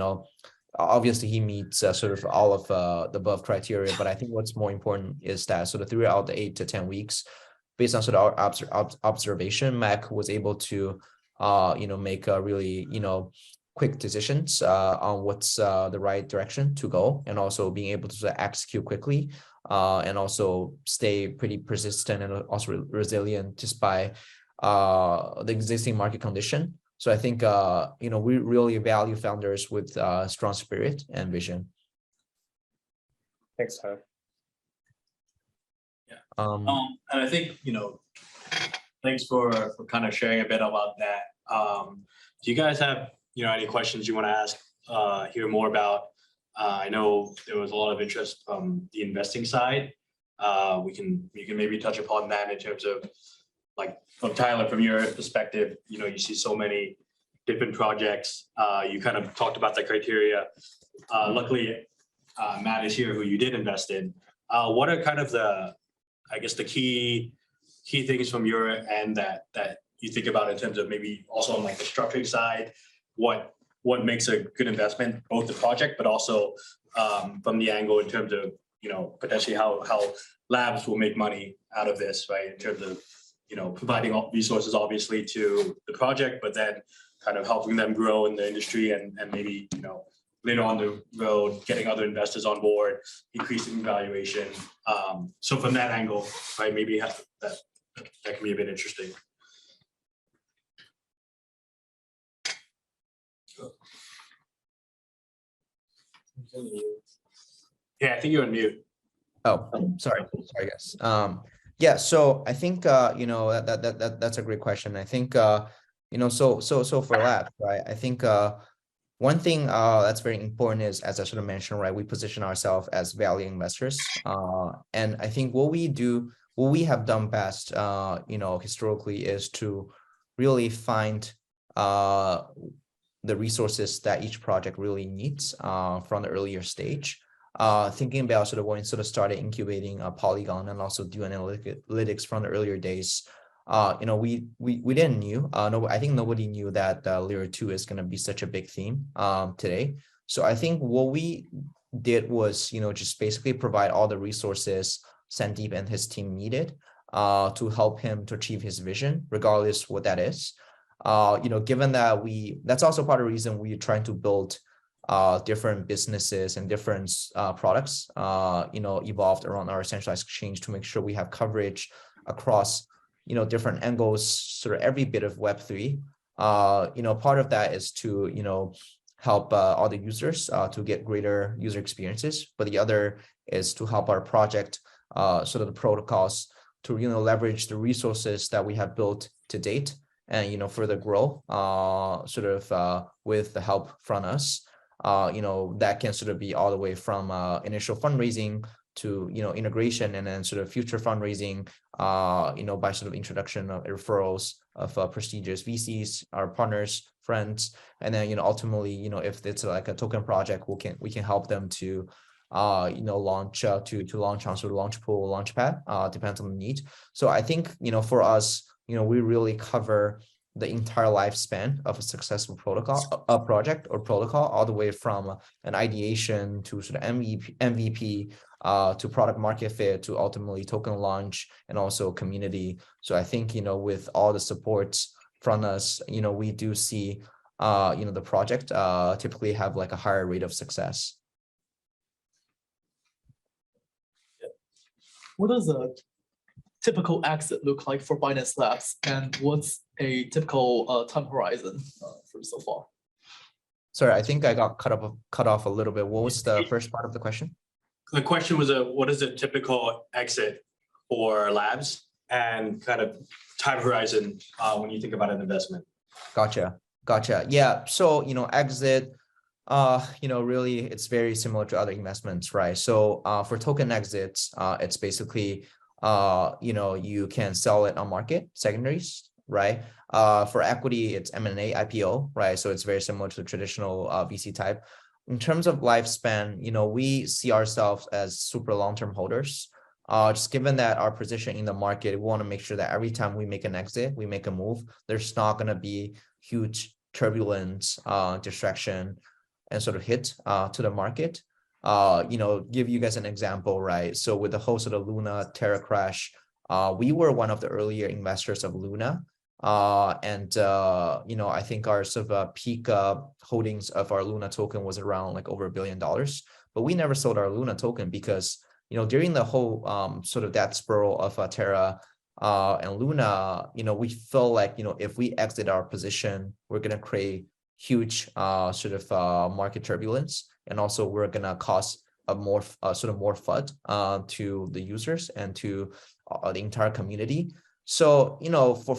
obviously he meets sort of all of the above criteria, but I think what's more important is that sort of throughout the 8 to 10 weeks, based on sort of our observation, Mac was able to make really quick decisions on what's the right direction to go, and also being able to sort of execute quickly and also stay pretty persistent and also resilient just by the existing market condition. So I think we really value founders with strong spirit and vision. Thanks, Tyler. Yeah. And I think thanks for kind of sharing a bit about that. Do you guys have any questions you want to ask? Hear more about? I know there was a lot of interest from the investing side. You can maybe touch upon that in terms of like from Tyler, from your perspective. You see so many different projects. You kind of talked about the criteria. Luckily, Matt is here, who you did invest in. What are kind of the key things from your end that you think about in terms of maybe also on like the structuring side? What makes a good investment, both the project, but also from the angle in terms of potentially how labs will make money out of this, right? In terms of providing all resources obviously to the project, but then kind of helping them grow in the industry and maybe later on the road getting other investors on board, increasing valuation. So from that angle, right, maybe that can be a bit interesting. Yeah, I think you're on mute. Oh, sorry guys. Yeah, so I think that's a great question. I think so for labs, right? I think one thing that's very important is, as I sort of mentioned, right, we position ourselves as value investors. And I think what we have done best, historically, is to really find the resources that each project really needs from the earlier stage. Thinking about sort of when sort of started incubating Polygon and also do analytics from the earlier days, we didn't knew. No, I think nobody knew that layer 2 is going to be such a big theme today. So I think what we did was, just basically provide all the resources Sandeep and his team needed to help him to achieve his vision, regardless what that is. Given that that's also part of the reason we're trying to build different businesses and different products, evolved around our centralized exchange to make sure we have coverage across, different angles, sort of every bit of Web3. Part of that is to, help all the users to get greater user experiences, but the other is to help our project, sort of the protocols to, leverage the resources that we have built to date and, further grow, sort of with the help from us. That can sort of be all the way from initial fundraising to, integration and then sort of future fundraising, by sort of introduction of referrals of prestigious VCs, our partners, friends, and then, ultimately, if it's like a token project, we can help them to, launch to launch on sort of launch pool, launch pad, depends on the need. So I think, for us, we really cover the entire lifespan of a successful protocol, a project or protocol, all the way from an ideation to sort of MVP to product market fit to ultimately token launch and also community. So I think, with all the supports from us, we do see, the project typically have like a higher rate of success. What does a typical exit look like for Binance Labs, and what's a typical time horizon for so far? Sorry, I think I got cut off a little bit. What was the first part of the question? The question was, what is a typical exit for labs and kind of time horizon when you think about an investment? Gotcha. Yeah. So, exit, really it's very similar to other investments, right? So for token exits, it's basically, you can sell it on market secondaries, right? For equity, it's M&A IPO, right? So it's very similar to the traditional VC type. In terms of lifespan, we see ourselves as super long-term holders. Just given that our position in the market, we want to make sure that every time we make an exit, we make a move, there's not going to be huge turbulence, distraction, and sort of hit to the market. Give you guys an example, right? So with the whole sort of Luna Terra crash, we were one of the earlier investors of Luna. I think our sort of peak holdings of our Luna token was around like over $1 billion, but we never sold our Luna token because, during the whole sort of that spiral of Terra and Luna, we felt like, if we exit our position, we're going to create huge sort of market turbulence. And also we're going to cause a more more FUD to the users and to the entire community. So,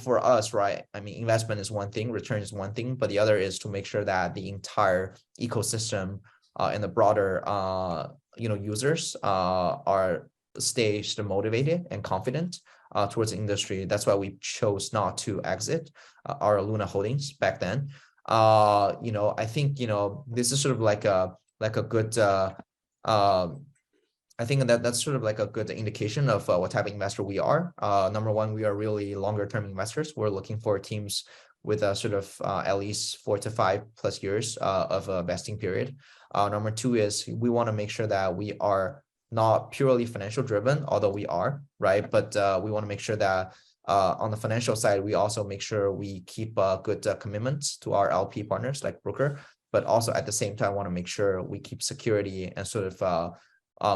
for us, right, I mean, investment is one thing, return is one thing, but the other is to make sure that the entire ecosystem and the broader, users are stay motivated and confident towards the industry. That's why we chose not to exit our Luna holdings back then. I think, this is sort of like a good, I think that's sort of like a good indication of what type of investor we are. Number one, we are really longer term investors. We're looking for teams with a sort of at least 4 to 5+ years of a vesting period. Number two is we want to make sure that we are not purely financial driven, although we are, right? But we want to make sure that on the financial side, we also make sure we keep good commitments to our LP partners like broker, but also at the same time want to make sure we keep security and sort of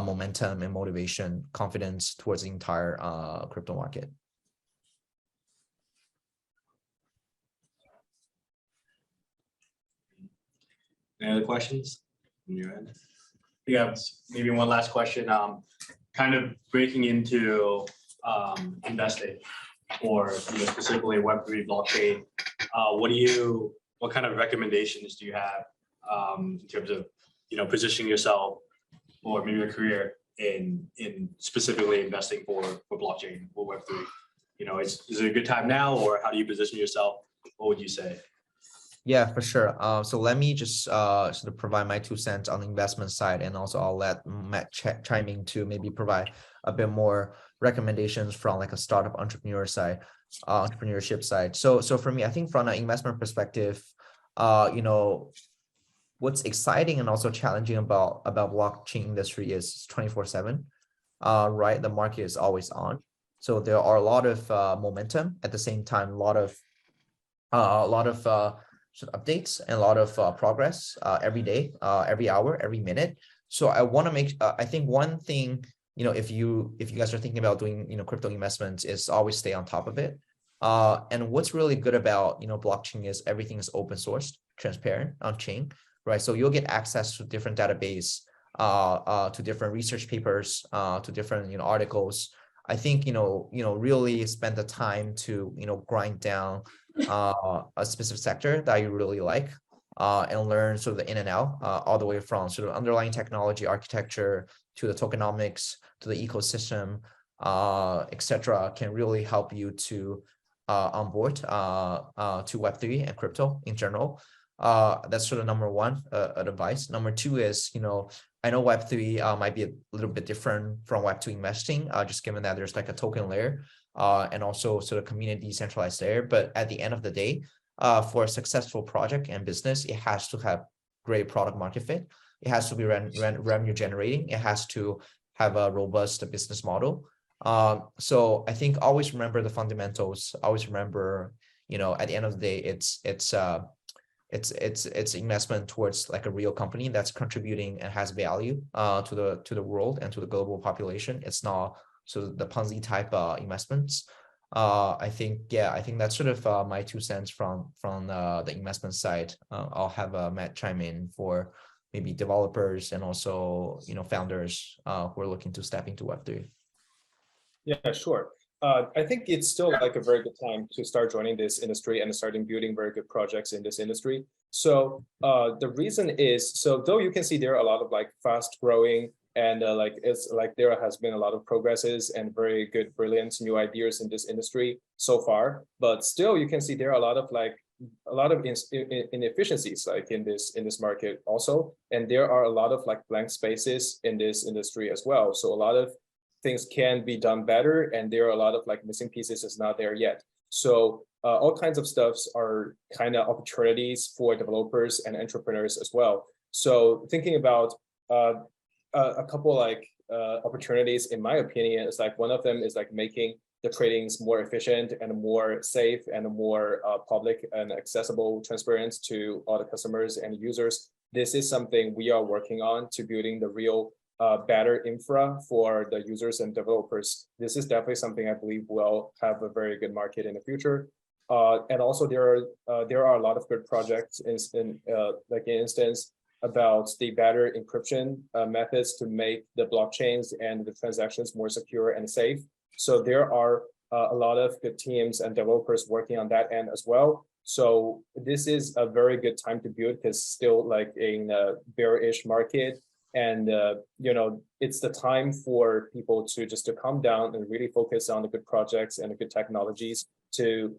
momentum and motivation, confidence towards the entire crypto market. Any other questions from your end? Yeah, maybe one last question. Kind of breaking into investing or specifically Web3 blockchain. What kind of recommendations do you have in terms of positioning yourself or maybe a career in specifically investing for blockchain or Web3? Is it a good time now, or how do you position yourself? What would you say? Yeah, for sure. So let me just sort of provide my 2 cents on the investment side, and also I'll let Matt chime in to maybe provide a bit more recommendations from like a startup entrepreneurship side. So for me, I think from an investment perspective, what's exciting and also challenging about blockchain industry is 24/7, right? The market is always on. So there are a lot of momentum at the same time, a lot of sort of updates and a lot of progress every day, every hour, every minute. So I want to I think one thing, if you guys are thinking about doing, crypto investments, is always stay on top of it. And what's really good about, blockchain is everything is open sourced, transparent, on chain, right? So you'll get access to different database, to different research papers, to different, articles. I think, really spend the time to, grind down a specific sector that you really like, and learn sort of the in and out, all the way from sort of underlying technology, architecture, to the tokenomics, to the ecosystem, etc., can really help you to onboard to Web3 and crypto in general. That's sort of number one advice. Number two is, I know Web3 might be a little bit different from Web2 investing, just given that there's like a token layer, and also sort of community decentralized layer. But at the end of the day, for a successful project and business, it has to have great product market fit. It has to be revenue generating. It has to have a robust business model. So I think always remember the fundamentals. Always remember, at the end of the day, it's investment towards like a real company that's contributing and has value to the world and to the global population. It's not sort of the Ponzi type investments. I think that's sort of my 2 cents from the investment side. I'll have Matt chime in for maybe developers and also founders who are looking to step into Web3. Yeah, sure. I think it's still like a very good time to start joining this industry and starting building very good projects in this industry. So the reason is, so though you can see there are a lot of like fast growing and it's like there has been a lot of progresses and very good, brilliant new ideas in this industry so far, but still you can see there are a lot of inefficiencies like in this market also, and there are a lot of like blank spaces in this industry as well. So a lot of things can be done better, and there are a lot of like missing pieces is not there yet. So all kinds of stuffs are kind of opportunities for developers and entrepreneurs as well. So thinking about a couple like opportunities, in my opinion, is like one of them is like making the tradings more efficient and more safe and more public and accessible, transparent to all the customers and users. This is something we are working on to building the real better infra for the users and developers. This is definitely something I believe will have a very good market in the future. And also there are a lot of good projects in like an instance about the better encryption methods to make the blockchains and the transactions more secure and safe. So there are a lot of good teams and developers working on that end as well. So this is a very good time to build, because still like in a bearish market. And, it's the time for people to calm down and really focus on the good projects and the good technologies to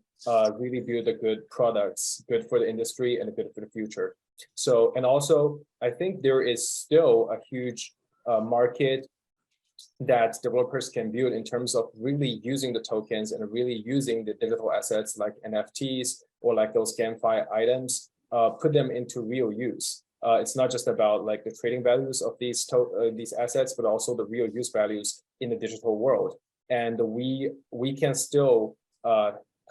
really build the good products, good for the industry and good for the future. So, and also, I think there is still a huge market that developers can build in terms of really using the tokens and really using the digital assets like NFTs or like those GameFi items, put them into real use. It's not just about like the trading values of these assets, but also the real use values in the digital world. And we can still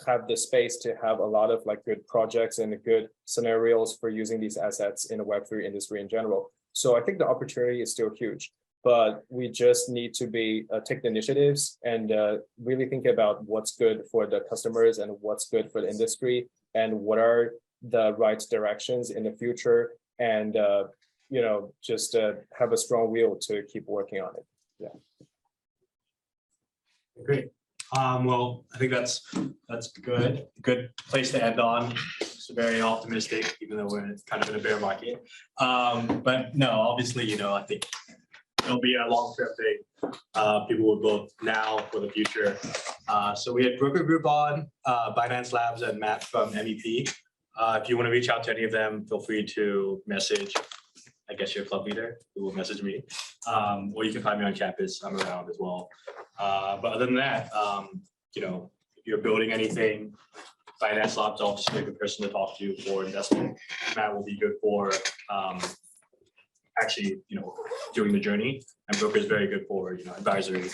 have the space to have a lot of like good projects and good scenarios for using these assets in the Web3 industry in general. So I think the opportunity is still huge, but we just need to take the initiatives and really think about what's good for the customers and what's good for the industry and what are the right directions in the future. And just have a strong will to keep working on it. Yeah. Great. Well, I think that's good. Good place to end on. It's very optimistic, even though we're kind of in a bear market. But no, obviously, I think it'll be a long-term thing. People will both now for the future. So we had Broker Group on, Binance Labs, and Matt from MEP. If you want to reach out to any of them, feel free to message, I guess your club leader who will message me. Or you can find me on campus. I'm around as well. But other than that, you know, if you're building anything, Binance Labs obviously a good person to talk to for investment. Matt will be good for actually, you know, doing the journey. And Brook is very good for, you know, advisory.